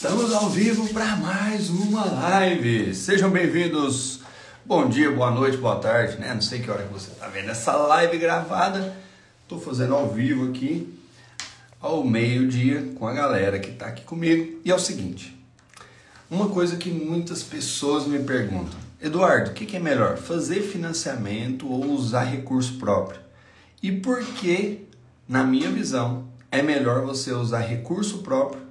Estamos ao vivo para mais uma live. Sejam bem-vindos. Bom dia, boa noite, boa tarde, né? Não sei que hora que você está vendo essa live gravada. Estou fazendo ao vivo aqui ao meio-dia com a galera que está aqui comigo. E é o seguinte, uma coisa que muitas pessoas me perguntam: Eduardo, o que é melhor, fazer financiamento ou usar recurso próprio? E por que, na minha visão, é melhor você usar recurso próprio?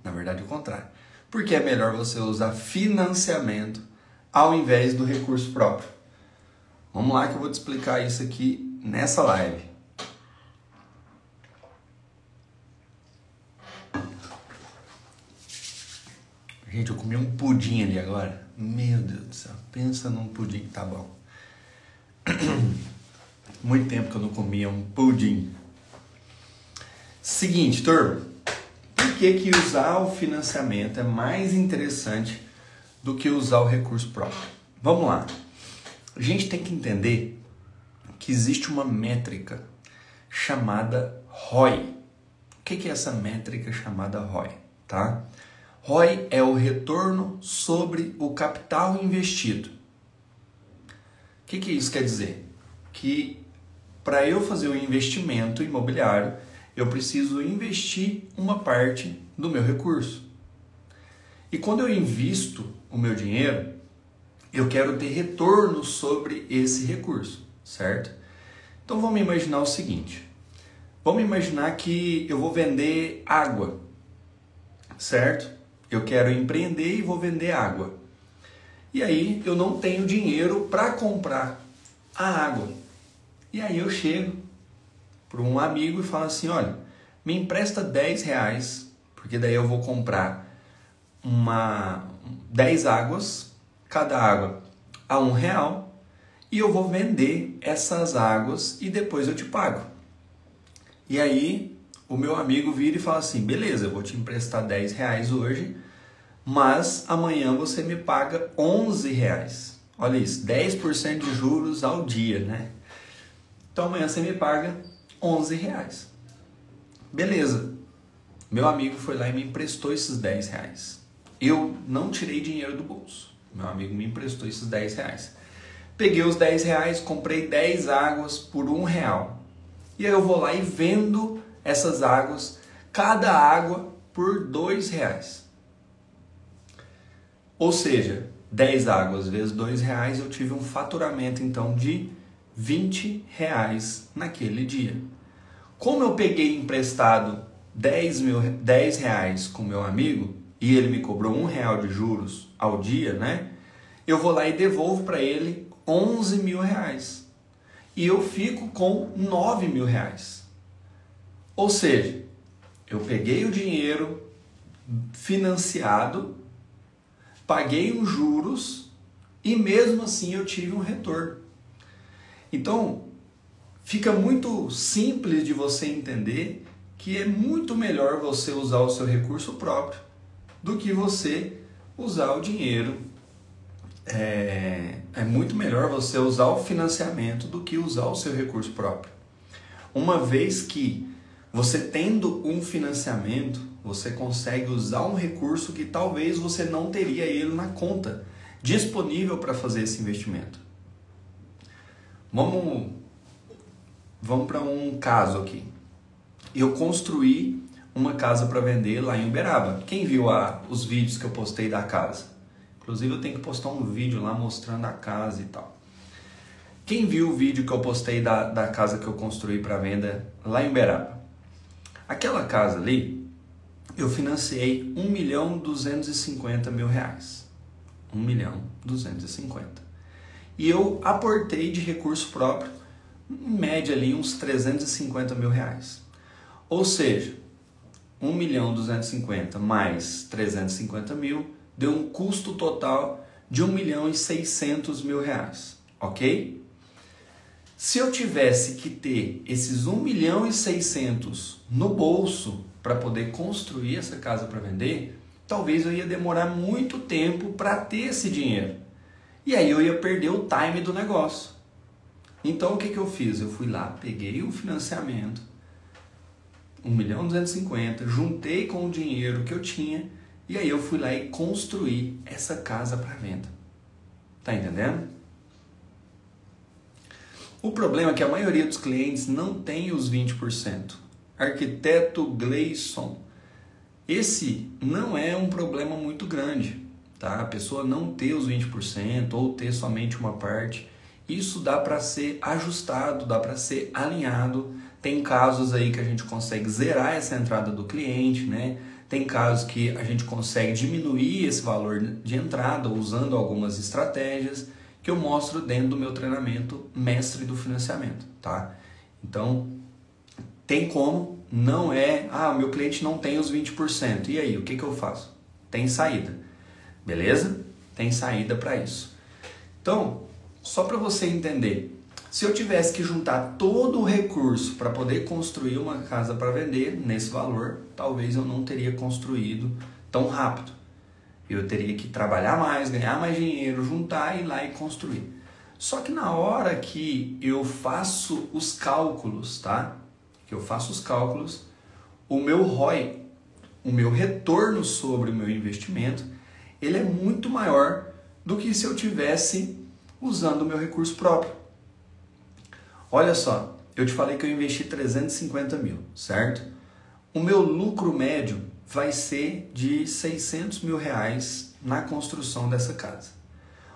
Na verdade, o contrário. Porque é melhor você usar financiamento ao invés do recurso próprio. Vamos lá que eu vou te explicar isso aqui nessa live. Gente, eu comi um pudim ali agora. Meu Deus do céu, pensa num pudim, tá bom. Muito tempo que eu não comia um pudim. Seguinte, turma. Por que usar o financiamento é mais interessante do que usar o recurso próprio? Vamos lá. A gente tem que entender que existe uma métrica chamada ROI. O que é essa métrica chamada ROI? Tá? ROI é o retorno sobre o capital investido. O que isso quer dizer? Que para eu fazer um investimento imobiliário, eu preciso investir uma parte do meu recurso. E quando eu invisto o meu dinheiro, eu quero ter retorno sobre esse recurso, certo? Então vamos imaginar o seguinte. Vamos imaginar que eu vou vender água, certo? Eu quero empreender e vou vender água. E aí eu não tenho dinheiro para comprar a água. E aí eu chego para um amigo e falo assim: olha, me empresta R$10, porque daí eu vou comprar 10 águas, cada água a R$1, e eu vou vender essas águas e depois eu te pago. E aí o meu amigo vira e fala assim: beleza, eu vou te emprestar R$10 hoje, mas amanhã você me paga R$11. Olha isso, 10% de juros ao dia, né? Então amanhã você me paga R$11. Beleza. Meu amigo foi lá e me emprestou esses R$10. Eu não tirei dinheiro do bolso. Meu amigo me emprestou esses R$10. Peguei os R$10, comprei 10 águas por R$1. E aí eu vou lá e vendo essas águas, cada água por R$2. Ou seja, 10 águas vezes R$2, eu tive um faturamento então de R$20 naquele dia. Como eu peguei emprestado R$10 com meu amigo e ele me cobrou R$1 de juros ao dia, né? Eu vou lá e devolvo para ele R$11.000. E eu fico com R$9.000. Ou seja, eu peguei o dinheiro financiado, paguei os juros e mesmo assim eu tive um retorno. Então, fica muito simples de você entender que é muito melhor você usar o seu recurso próprio do que você usar o dinheiro. É muito melhor você usar o financiamento do que usar o seu recurso próprio. Uma vez que você tendo um financiamento, você consegue usar um recurso que talvez você não teria ele na conta disponível para fazer esse investimento. Vamos para um caso aqui. Eu construí uma casa para vender lá em Uberaba. Quem viu os vídeos que eu postei da casa? Inclusive eu tenho que postar um vídeo lá mostrando a casa e tal. Quem viu o vídeo que eu postei da casa que eu construí para venda lá em Uberaba? Aquela casa ali, eu financiei R$1.250.000. R$1.250.000. E eu aportei de recurso próprio, em média ali, uns R$350.000. Ou seja, 1.250.000 mais 350.000 deu um custo total de R$1.600.000, ok? Se eu tivesse que ter esses 1.600.000 no bolso para poder construir essa casa para vender, talvez eu ia demorar muito tempo para ter esse dinheiro. E aí eu ia perder o time do negócio. Então o que eu fiz? Eu fui lá, peguei o financiamento, 1.250.000, juntei com o dinheiro que eu tinha E aí eu fui lá e construí essa casa para venda. Tá entendendo? O problema é que a maioria dos clientes não tem os 20%. Arquiteto Gleison, esse não é um problema muito grande, tá? A pessoa não ter os 20% ou ter somente uma parte, isso dá para ser ajustado, dá para ser alinhado. Tem casos aí que a gente consegue zerar essa entrada do cliente, né? Tem casos que a gente consegue diminuir esse valor de entrada usando algumas estratégias que eu mostro dentro do meu treinamento Mestre do Financiamento, tá? Então, tem como, não é, meu cliente não tem os 20%, e aí, o que eu faço? Tem saída, beleza? Tem saída para isso. Então, só para você entender, se eu tivesse que juntar todo o recurso para poder construir uma casa para vender nesse valor, talvez eu não teria construído tão rápido. Eu teria que trabalhar mais, ganhar mais dinheiro, juntar, ir lá e construir. Só que na hora que eu faço os cálculos, tá? Que eu faço os cálculos, o meu ROI, o meu retorno sobre o meu investimento, ele é muito maior do que se eu tivesse usando o meu recurso próprio. Olha só, eu te falei que eu investi 350 mil, certo? O meu lucro médio vai ser de 600 mil reais na construção dessa casa.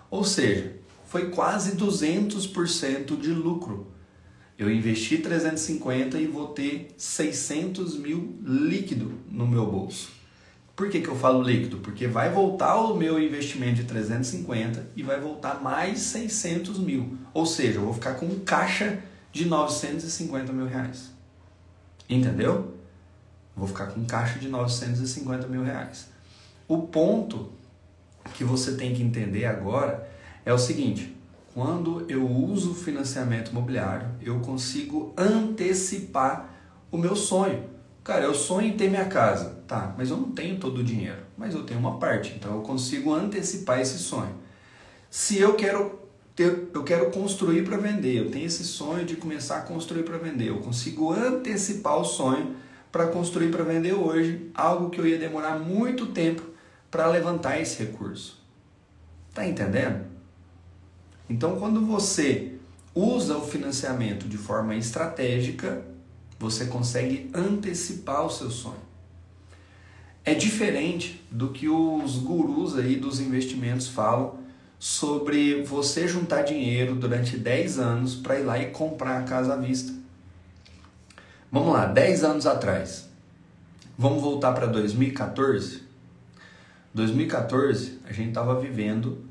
Ou seja, foi quase 200% de lucro. Eu investi 350 e vou ter 600 mil líquido no meu bolso. Por que eu falo líquido? Porque vai voltar o meu investimento de 350 e vai voltar mais 600 mil. Ou seja, eu vou ficar com um caixa de 950 mil reais. Entendeu? Vou ficar com um caixa de 950 mil reais. O ponto que você tem que entender agora é o seguinte: quando eu uso o financiamento imobiliário, eu consigo antecipar o meu sonho. Cara, eu sonho em ter minha casa, tá, mas eu não tenho todo o dinheiro, mas eu tenho uma parte, então eu consigo antecipar esse sonho. Se eu quero construir para vender, eu tenho esse sonho de começar a construir para vender, eu consigo antecipar o sonho para construir para vender hoje, algo que eu ia demorar muito tempo para levantar esse recurso. Tá entendendo? Então, quando você usa o financiamento de forma estratégica, você consegue antecipar o seu sonho. É diferente do que os gurus aí dos investimentos falam sobre você juntar dinheiro durante 10 anos para ir lá e comprar a casa à vista. Vamos lá, 10 anos atrás. Vamos voltar para 2014? 2014, a gente estava vivendo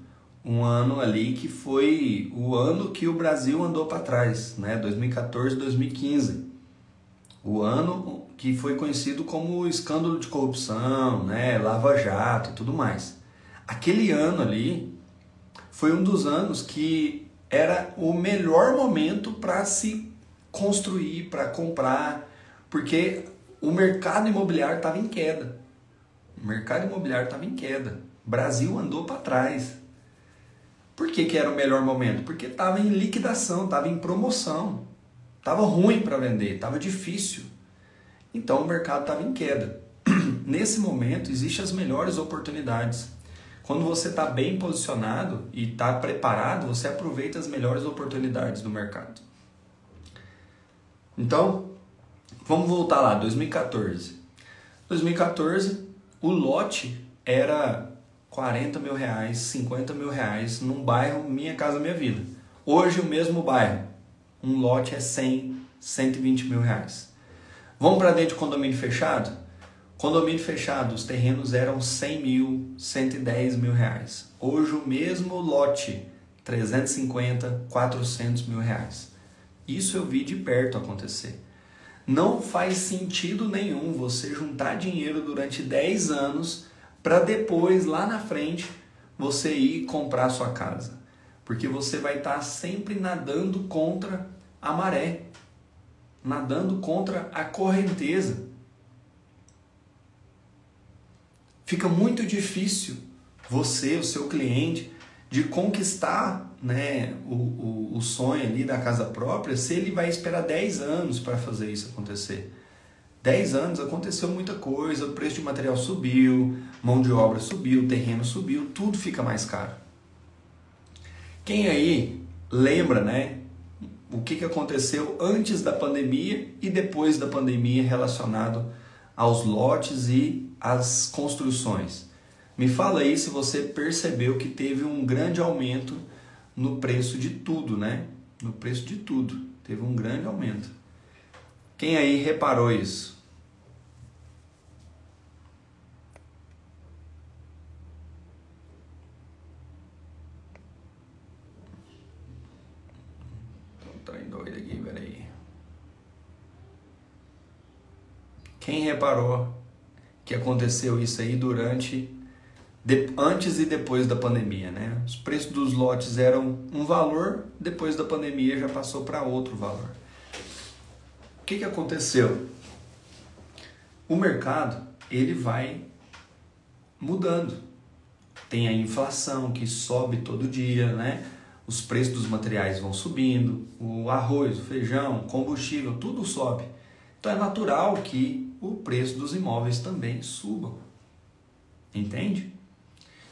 um ano ali que foi o ano que o Brasil andou para trás, né? 2014, 2015. O ano que foi conhecido como o escândalo de corrupção, né? Lava Jato e tudo mais. Aquele ano ali foi um dos anos que era o melhor momento para se construir, para comprar, porque o mercado imobiliário estava em queda. O mercado imobiliário estava em queda. O Brasil andou para trás. Por que era o melhor momento? Porque estava em liquidação, estava em promoção. Estava ruim para vender, estava difícil. Então o mercado estava em queda. Nesse momento existem as melhores oportunidades. Quando você está bem posicionado e está preparado, você aproveita as melhores oportunidades do mercado. Então, vamos voltar lá, 2014. 2014, o lote era 40 mil reais, 50 mil reais num bairro Minha Casa Minha Vida. Hoje o mesmo bairro, um lote é 100, 120 mil reais. Vamos para dentro de condomínio fechado? Condomínio fechado, os terrenos eram 100 mil, 110 mil reais. Hoje o mesmo lote, 350, 400 mil reais. Isso eu vi de perto acontecer. Não faz sentido nenhum você juntar dinheiro durante 10 anos para depois, lá na frente, você ir comprar sua casa. Porque você vai estar sempre nadando contra a maré, nadando contra a correnteza. Fica muito difícil você, o seu cliente, de conquistar, né, o sonho ali da casa própria, se ele vai esperar 10 anos para fazer isso acontecer. 10 anos aconteceu muita coisa, o preço de material subiu, mão de obra subiu, terreno subiu, tudo fica mais caro. Quem aí lembra, né, o que aconteceu antes da pandemia e depois da pandemia relacionado aos lotes e às construções? Me fala aí se você percebeu que teve um grande aumento no preço de tudo, né? No preço de tudo, teve um grande aumento. Quem aí reparou isso? Tô doido aqui, peraí. Quem reparou que aconteceu isso aí antes e depois da pandemia, né? Os preços dos lotes eram um valor, depois da pandemia já passou para outro valor. O que aconteceu? O mercado, ele vai mudando. Tem a inflação que sobe todo dia, né? Os preços dos materiais vão subindo, o arroz, o feijão, o combustível, tudo sobe. Então é natural que o preço dos imóveis também suba. Entende?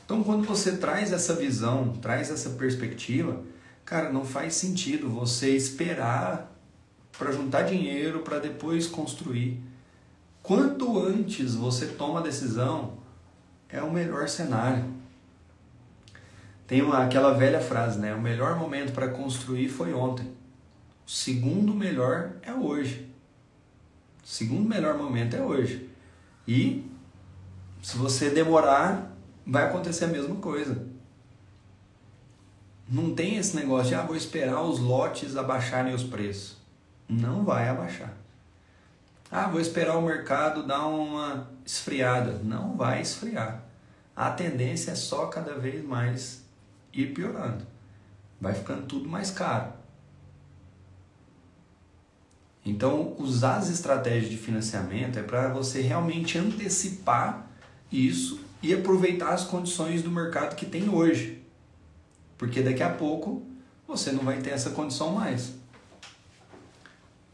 Então quando você traz essa visão, traz essa perspectiva, cara, não faz sentido você esperar para juntar dinheiro para depois construir. Quanto antes você toma a decisão, é o melhor cenário. Tem aquela velha frase, né? O melhor momento para construir foi ontem. O segundo melhor é hoje. O segundo melhor momento é hoje. E se você demorar, vai acontecer a mesma coisa. Não tem esse negócio de vou esperar os lotes abaixarem os preços. Não vai abaixar. Vou esperar o mercado dar uma esfriada. Não vai esfriar. A tendência é só cada vez mais ir piorando. Vai ficando tudo mais caro. Então, usar as estratégias de financiamento é para você realmente antecipar isso e aproveitar as condições do mercado que tem hoje. Porque daqui a pouco você não vai ter essa condição mais.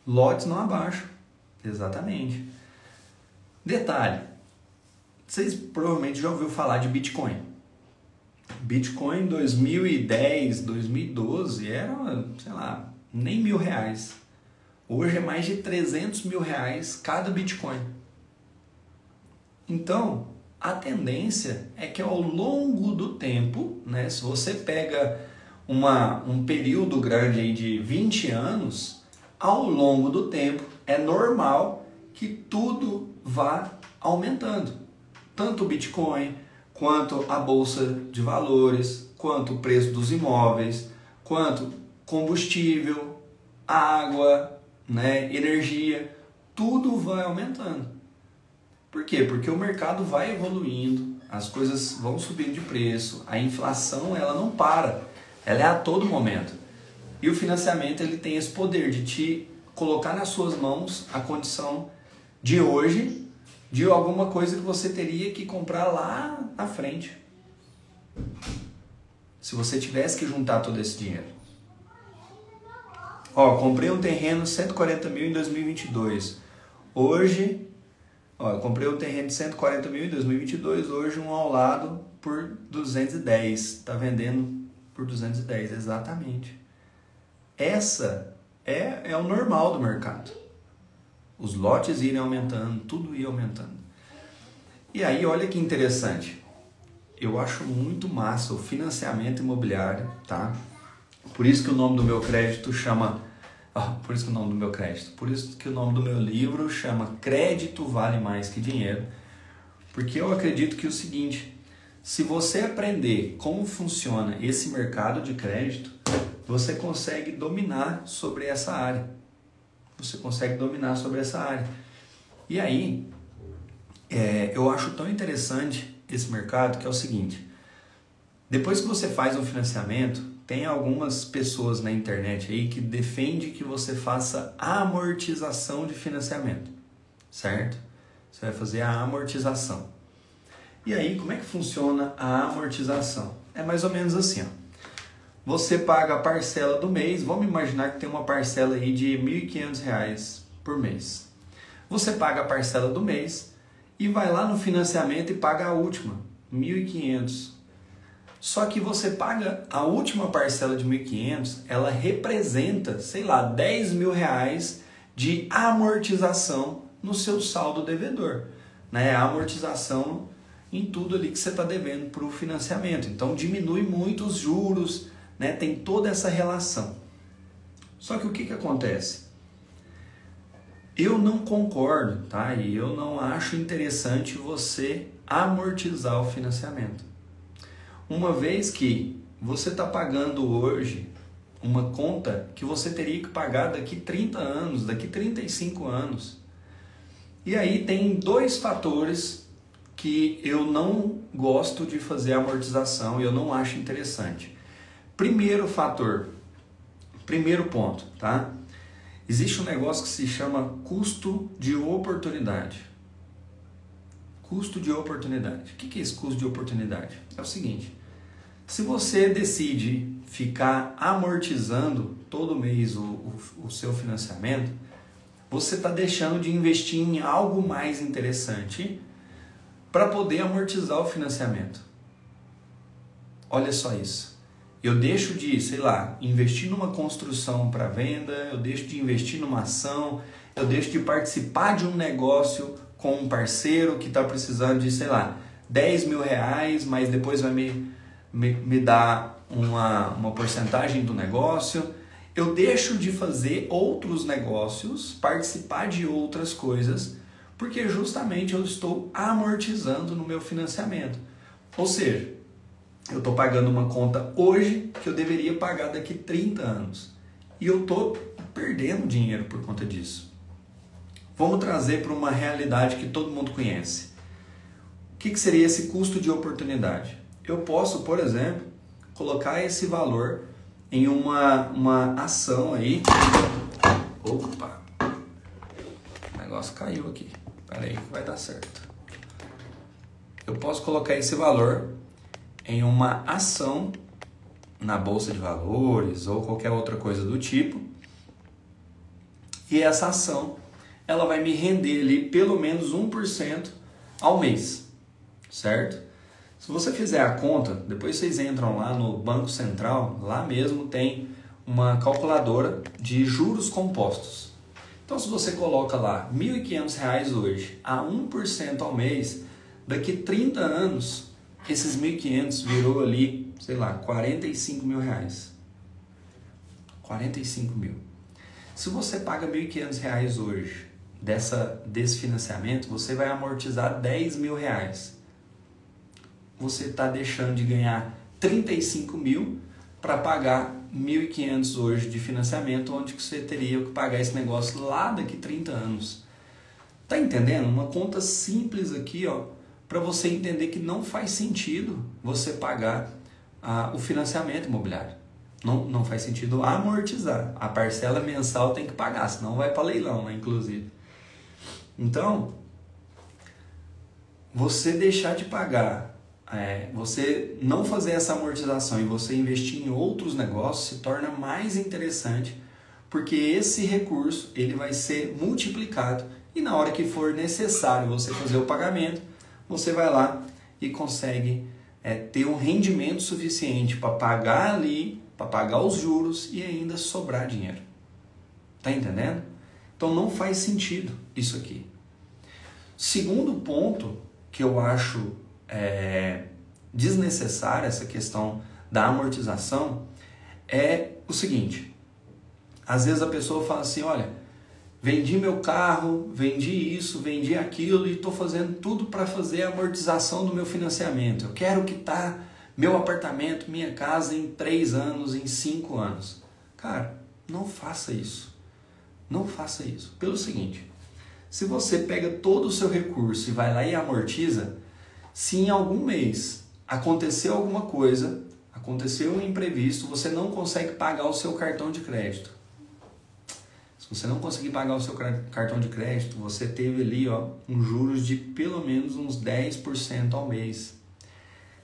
Lotes não abaixam. Exatamente. Detalhe. Vocês provavelmente já ouviram falar de Bitcoin. Bitcoin em 2010, 2012 era, sei lá, nem R$1.000. Hoje é mais de R$300.000 cada Bitcoin. Então, a tendência é que ao longo do tempo, né, se você pega um período grande aí de 20 anos, ao longo do tempo é normal que tudo vá aumentando. Tanto o Bitcoin, quanto a Bolsa de Valores, quanto o preço dos imóveis, quanto combustível, água, né, energia, tudo vai aumentando. Por quê? Porque o mercado vai evoluindo, as coisas vão subindo de preço, a inflação ela não para, ela é a todo momento. E o financiamento ele tem esse poder de te colocar nas suas mãos a condição de hoje de alguma coisa que você teria que comprar lá na frente. Se você tivesse que juntar todo esse dinheiro. Comprei um terreno 140 mil em 2022. Hoje, eu comprei um terreno de 140 mil em 2022. Hoje um ao lado por 210. Está vendendo por 210, exatamente. Essa é o normal do mercado. Os lotes irem aumentando, tudo ia aumentando. E aí, olha que interessante. Eu acho muito massa o financiamento imobiliário, tá? Por isso que o nome do meu crédito chama... por isso que o nome do meu livro chama Crédito Vale Mais que Dinheiro. Porque eu acredito que é o seguinte, se você aprender como funciona esse mercado de crédito, você consegue dominar sobre essa área. E aí, eu acho tão interessante esse mercado que é o seguinte, depois que você faz um financiamento, tem algumas pessoas na internet aí que defendem que você faça a amortização de financiamento, certo? Você vai fazer a amortização. E aí, como é que funciona a amortização? É mais ou menos assim, Você paga a parcela do mês, vamos imaginar que tem uma parcela aí de R$1.500 por mês. Você paga a parcela do mês e vai lá no financiamento e paga a última, 1.500. Só que você paga a última parcela de 1.500, ela representa, sei lá, 10 mil reais de amortização no seu saldo devedor. Né? A amortização em tudo ali que você está devendo para o financiamento. Então diminui muito os juros, né? Tem toda essa relação. Só que o que acontece? Eu não concordo, tá? E eu não acho interessante você amortizar o financiamento. Uma vez que você está pagando hoje uma conta que você teria que pagar daqui 30 anos, daqui 35 anos. E aí tem dois fatores que eu não gosto de fazer amortização e eu não acho interessante. Primeiro fator, primeiro ponto, tá? Existe um negócio que se chama custo de oportunidade. Custo de oportunidade. O que é esse custo de oportunidade? É o seguinte, se você decide ficar amortizando todo mês o seu financiamento, você está deixando de investir em algo mais interessante para poder amortizar o financiamento. Olha só isso. Eu deixo de, sei lá, investir numa construção para venda, eu deixo de investir numa ação, eu deixo de participar de um negócio com um parceiro que está precisando de, sei lá, 10 mil reais, mas depois vai me dar uma porcentagem do negócio. Eu deixo de fazer outros negócios, participar de outras coisas, porque justamente eu estou amortizando no meu financiamento. Ou seja, eu estou pagando uma conta hoje que eu deveria pagar daqui 30 anos. E eu estou perdendo dinheiro por conta disso. Vamos trazer para uma realidade que todo mundo conhece. O que seria esse custo de oportunidade? Eu posso, por exemplo, colocar esse valor em uma ação aí. Opa! O negócio caiu aqui. Espera aí que vai dar certo. Eu posso colocar esse valor em uma ação na bolsa de valores ou qualquer outra coisa do tipo. E essa ação, ela vai me render ali pelo menos 1% ao mês, certo? Se você fizer a conta, depois vocês entram lá no Banco Central, lá mesmo tem uma calculadora de juros compostos. Então se você coloca lá R$ 1.500 hoje a 1% ao mês, daqui 30 anos, esses 1.500 virou ali, sei lá, 45 mil reais. 45 mil. Se você paga R$ 1.500 hoje desse financiamento, você vai amortizar 10 mil reais. Você está deixando de ganhar 35 mil para pagar 1.500 hoje de financiamento, onde você teria que pagar esse negócio lá daqui 30 anos. Tá entendendo? Uma conta simples aqui, ó, para você entender que não faz sentido você pagar o financiamento imobiliário. Não faz sentido amortizar. A parcela mensal tem que pagar, senão vai para leilão, né, inclusive. Então, você deixar de pagar, você não fazer essa amortização e você investir em outros negócios se torna mais interessante, porque esse recurso ele vai ser multiplicado e na hora que for necessário você fazer o pagamento, você vai lá e consegue ter um rendimento suficiente para pagar ali, para pagar os juros e ainda sobrar dinheiro. Tá entendendo? Então não faz sentido isso aqui. Segundo ponto que eu acho desnecessária essa questão da amortização é o seguinte: às vezes a pessoa fala assim, olha, vendi meu carro, vendi isso, vendi aquilo e estou fazendo tudo para fazer a amortização do meu financiamento. Eu quero quitar meu apartamento, minha casa em 3 anos, em 5 anos. Cara, não faça isso. Não faça isso. Pelo seguinte, se você pega todo o seu recurso e vai lá e amortiza, se em algum mês aconteceu alguma coisa, aconteceu um imprevisto, você não consegue pagar o seu cartão de crédito. Se você não conseguir pagar o seu cartão de crédito, você teve ali juros de pelo menos uns 10% ao mês.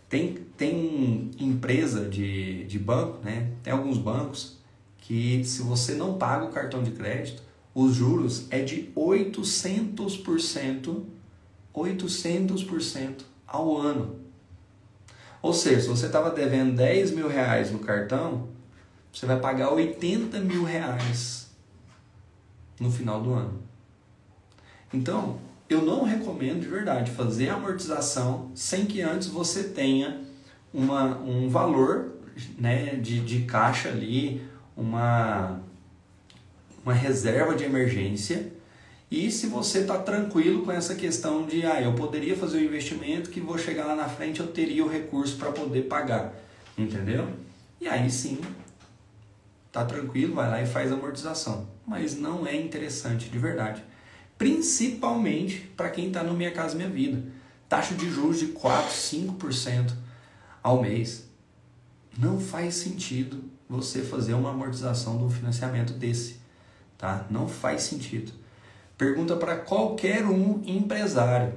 Tem empresa de banco, né? Tem alguns bancos que se você não paga o cartão de crédito, os juros é de 800% ao ano. Ou seja, se você estava devendo 10 mil reais no cartão, você vai pagar 80 mil reais no final do ano. Então, eu não recomendo de verdade fazer a amortização sem que antes você tenha um valor, né, de caixa ali, uma reserva de emergência. E se você está tranquilo com essa questão de eu poderia fazer o investimento que vou chegar lá na frente, eu teria o recurso para poder pagar, entendeu? E aí sim, tá tranquilo, vai lá e faz a amortização. Mas não é interessante de verdade. Principalmente para quem está no Minha Casa Minha Vida. Taxa de juros de 4, 5% ao mês. Não faz sentido você fazer uma amortização de um financiamento desse. Tá? Não faz sentido. Pergunta para qualquer um empresário.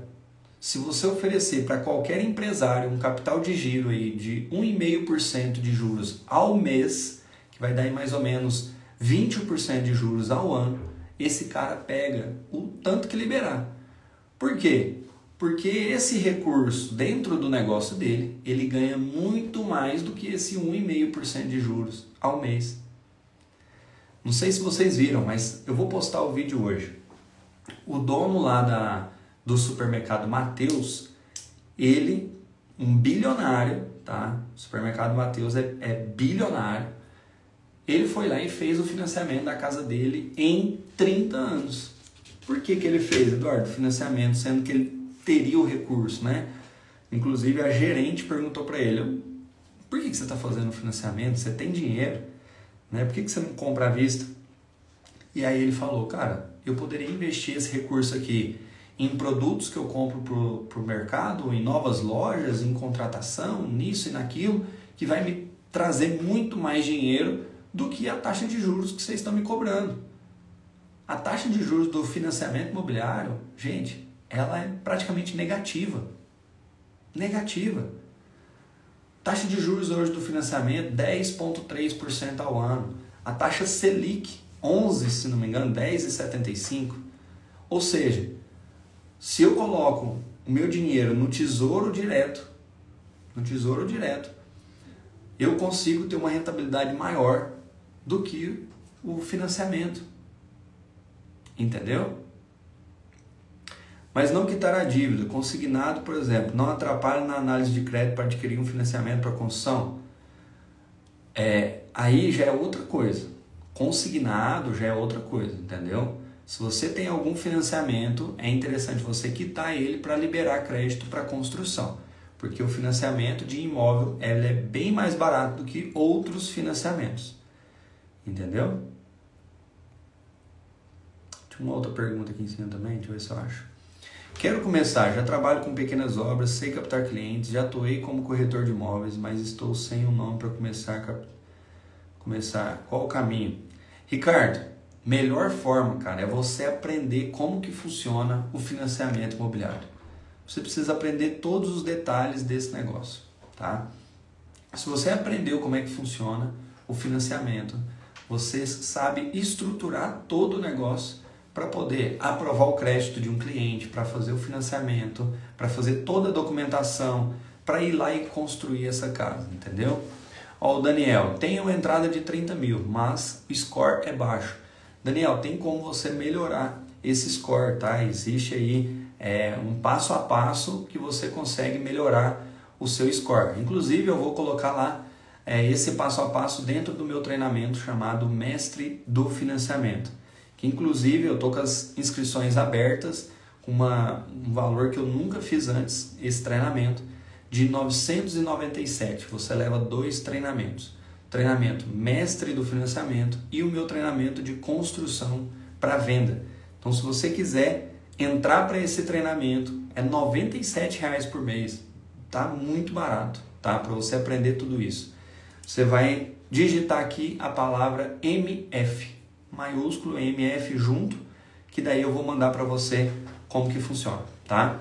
Se você oferecer para qualquer empresário um capital de giro aí de 1,5% de juros ao mês, que vai dar em mais ou menos 20% de juros ao ano, esse cara pega o tanto que liberar. Por quê? Porque esse recurso dentro do negócio dele, ele ganha muito mais do que esse 1,5% de juros ao mês. Não sei se vocês viram, mas eu vou postar o vídeo hoje. O dono lá do supermercado Mateus, ele, um bilionário, tá? O supermercado Mateus é bilionário. Ele foi lá e fez o financiamento da casa dele em 30 anos. Por que ele fez, Eduardo, financiamento, sendo que ele teria o recurso, né? Inclusive a gerente perguntou para ele, por que você está fazendo financiamento? Você tem dinheiro, né? Por que você não compra à vista? E aí ele falou, cara, eu poderia investir esse recurso aqui em produtos que eu compro pro mercado, em novas lojas, em contratação, nisso e naquilo, que vai me trazer muito mais dinheiro do que a taxa de juros que vocês estão me cobrando. A taxa de juros do financiamento imobiliário, gente, ela é praticamente negativa. Negativa. Taxa de juros hoje do financiamento, 10,3% ao ano. A taxa Selic, 11, se não me engano, 10,75. Ou seja, se eu coloco o meu dinheiro no Tesouro Direto, eu consigo ter uma rentabilidade maior do que o financiamento. Entendeu? Mas não quitar a dívida. Consignado, por exemplo, não atrapalha na análise de crédito para adquirir um financiamento para construção. Aí já é outra coisa. Consignado já é outra coisa, entendeu? Se você tem algum financiamento, é interessante você quitar ele para liberar crédito para construção. Porque o financiamento de imóvel ele é bem mais barato do que outros financiamentos. Entendeu? Tinha uma outra pergunta aqui em cima também, deixa eu ver se eu acho. Quero começar, já trabalho com pequenas obras, sei captar clientes, já atuei como corretor de imóveis, mas estou sem um nome para começar. Qual o caminho? Ricardo, melhor forma, cara, é você aprender como que funciona o financiamento imobiliário. Você precisa aprender todos os detalhes desse negócio, tá? Se você aprendeu como é que funciona o financiamento, você sabe estruturar todo o negócio para poder aprovar o crédito de um cliente, para fazer o financiamento, para fazer toda a documentação, para ir lá e construir essa casa, entendeu? Ó, o Daniel, tem uma entrada de 30 mil, mas o score é baixo. Daniel, tem como você melhorar esse score, tá? Existe aí um passo a passo que você consegue melhorar o seu score. Inclusive, eu vou colocar lá esse passo a passo dentro do meu treinamento chamado Mestre do Financiamento. Que inclusive eu estou com as inscrições abertas com um valor que eu nunca fiz antes, esse treinamento, de 997. Você leva 2 treinamentos. Treinamento Mestre do Financiamento e o meu treinamento de construção para venda. Então, se você quiser entrar para esse treinamento, é R$ 97,00 por mês. Tá muito barato, tá? Para você aprender tudo isso. Você vai digitar aqui a palavra MF, maiúsculo MF junto, que daí eu vou mandar para você como que funciona, tá?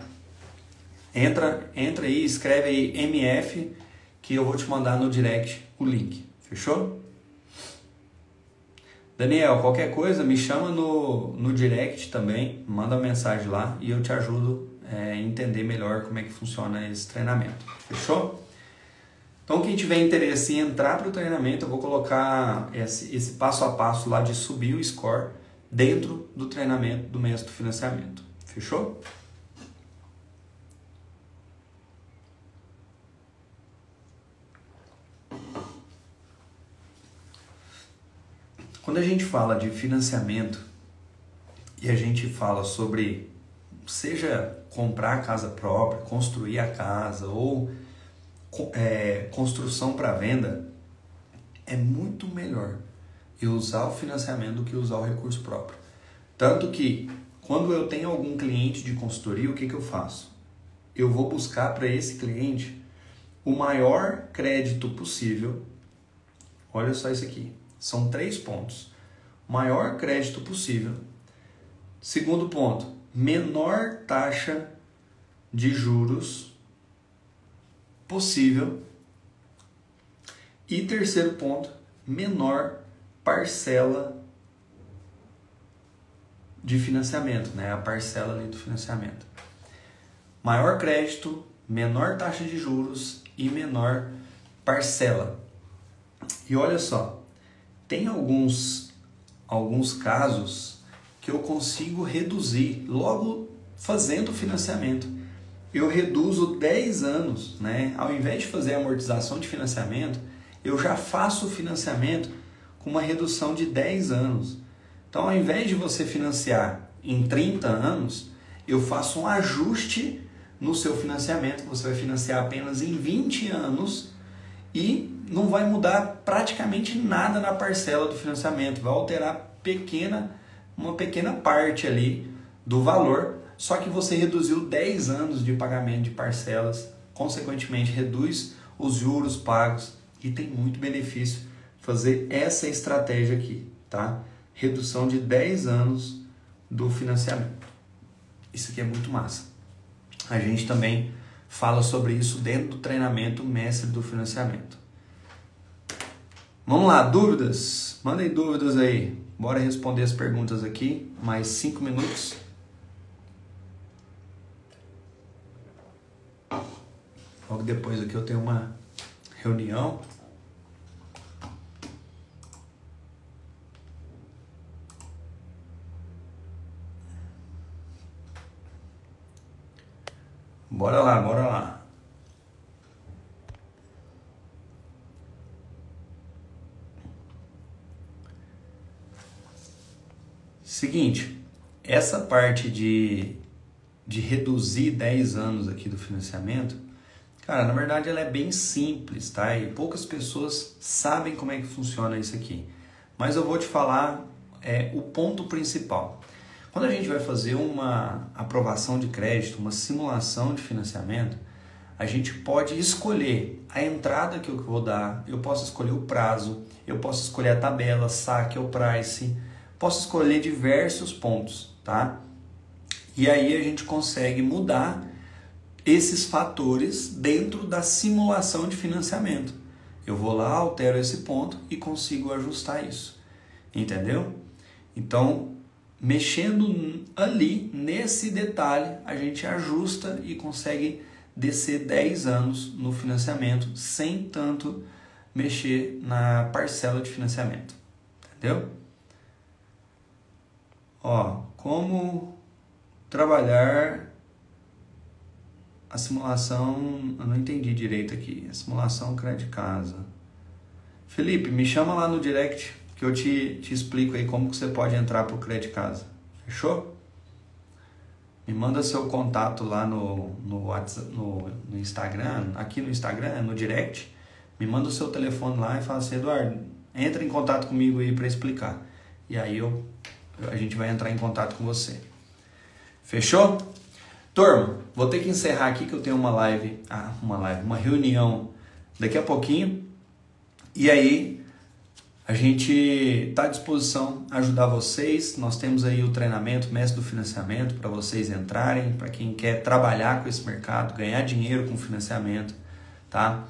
Entra aí, escreve aí MF, que eu vou te mandar no direct o link. Fechou? Daniel, qualquer coisa me chama no direct também, manda uma mensagem lá e eu te ajudo a entender melhor como é que funciona esse treinamento. Fechou? Então quem tiver interesse em entrar para o treinamento, eu vou colocar esse passo a passo lá de subir o score dentro do treinamento do Mestre do Financiamento. Fechou? Quando a gente fala de financiamento e a gente fala sobre, seja comprar a casa própria, construir a casa ou construção para venda, é muito melhor eu usar o financiamento do que usar o recurso próprio. Tanto que, quando eu tenho algum cliente de consultoria, o que eu faço? Eu vou buscar para esse cliente o maior crédito possível. Olha só isso aqui. São 3 pontos. Maior crédito possível. Segundo ponto, menor taxa de juros possível. E terceiro ponto, menor parcela de financiamento, né? A parcela ali do financiamento. Maior crédito, menor taxa de juros e menor parcela. E olha só, tem alguns casos que eu consigo reduzir logo fazendo o financiamento. Eu reduzo 10 anos, né? Ao invés de fazer a amortização de financiamento, eu já faço o financiamento com uma redução de 10 anos. Então, ao invés de você financiar em 30 anos, eu faço um ajuste no seu financiamento. Você vai financiar apenas em 20 anos e não vai mudar praticamente nada na parcela do financiamento. Vai alterar uma pequena parte ali do valor, só que você reduziu 10 anos de pagamento de parcelas, consequentemente reduz os juros pagos e tem muito benefício fazer essa estratégia aqui, tá? Redução de 10 anos do financiamento. Isso aqui é muito massa. A gente também fala sobre isso dentro do treinamento Mestre do Financiamento. Vamos lá, dúvidas? Mandem dúvidas aí. Bora responder as perguntas aqui. Mais 5 minutos. Logo depois aqui eu tenho uma reunião. Bora lá, bora lá. Seguinte, essa parte de reduzir 10 anos aqui do financiamento, cara, na verdade ela é bem simples, tá? E poucas pessoas sabem como é que funciona isso aqui. Mas eu vou te falar o ponto principal. Quando a gente vai fazer uma aprovação de crédito, uma simulação de financiamento, a gente pode escolher a entrada que eu vou dar, eu posso escolher o prazo, eu posso escolher a tabela, saque ou price, posso escolher diversos pontos, tá? E aí a gente consegue mudar esses fatores dentro da simulação de financiamento. Eu vou lá, altero esse ponto e consigo ajustar isso, entendeu? Então, mexendo ali, nesse detalhe, a gente ajusta e consegue descer 10 anos no financiamento sem tanto mexer na parcela de financiamento, entendeu? Ó, como trabalhar a simulação, eu não entendi direito aqui, a simulação crédito casa. Felipe, me chama lá no direct que eu te explico aí como que você pode entrar para o crédito casa. Fechou? Me manda seu contato lá no WhatsApp, no Instagram, aqui no Instagram, no direct. Me manda o seu telefone lá e fala assim, Eduardo, entra em contato comigo aí para explicar. E aí a gente vai entrar em contato com você. Fechou? Turma, vou ter que encerrar aqui que eu tenho uma reunião daqui a pouquinho. E aí a gente está à disposição a ajudar vocês. Nós temos aí o treinamento Mestre do Financiamento para vocês entrarem, para quem quer trabalhar com esse mercado, ganhar dinheiro com financiamento, tá?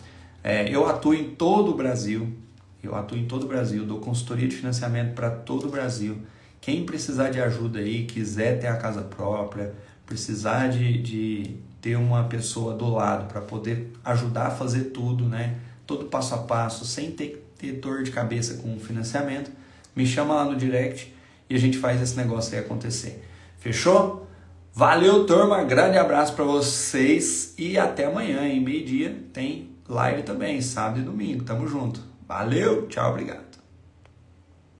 Eu atuo em todo o Brasil. Eu atuo em todo o Brasil, dou consultoria de financiamento para todo o Brasil. Quem precisar de ajuda aí, quiser ter a casa própria, precisar de ter uma pessoa do lado para poder ajudar a fazer tudo, né? Todo passo a passo, sem ter dor de cabeça com o financiamento, me chama lá no direct e a gente faz esse negócio aí acontecer. Fechou? Valeu, turma. Grande abraço para vocês e até amanhã, em meio-dia, tem live também, sábado e domingo. Tamo junto. Valeu, tchau, obrigado.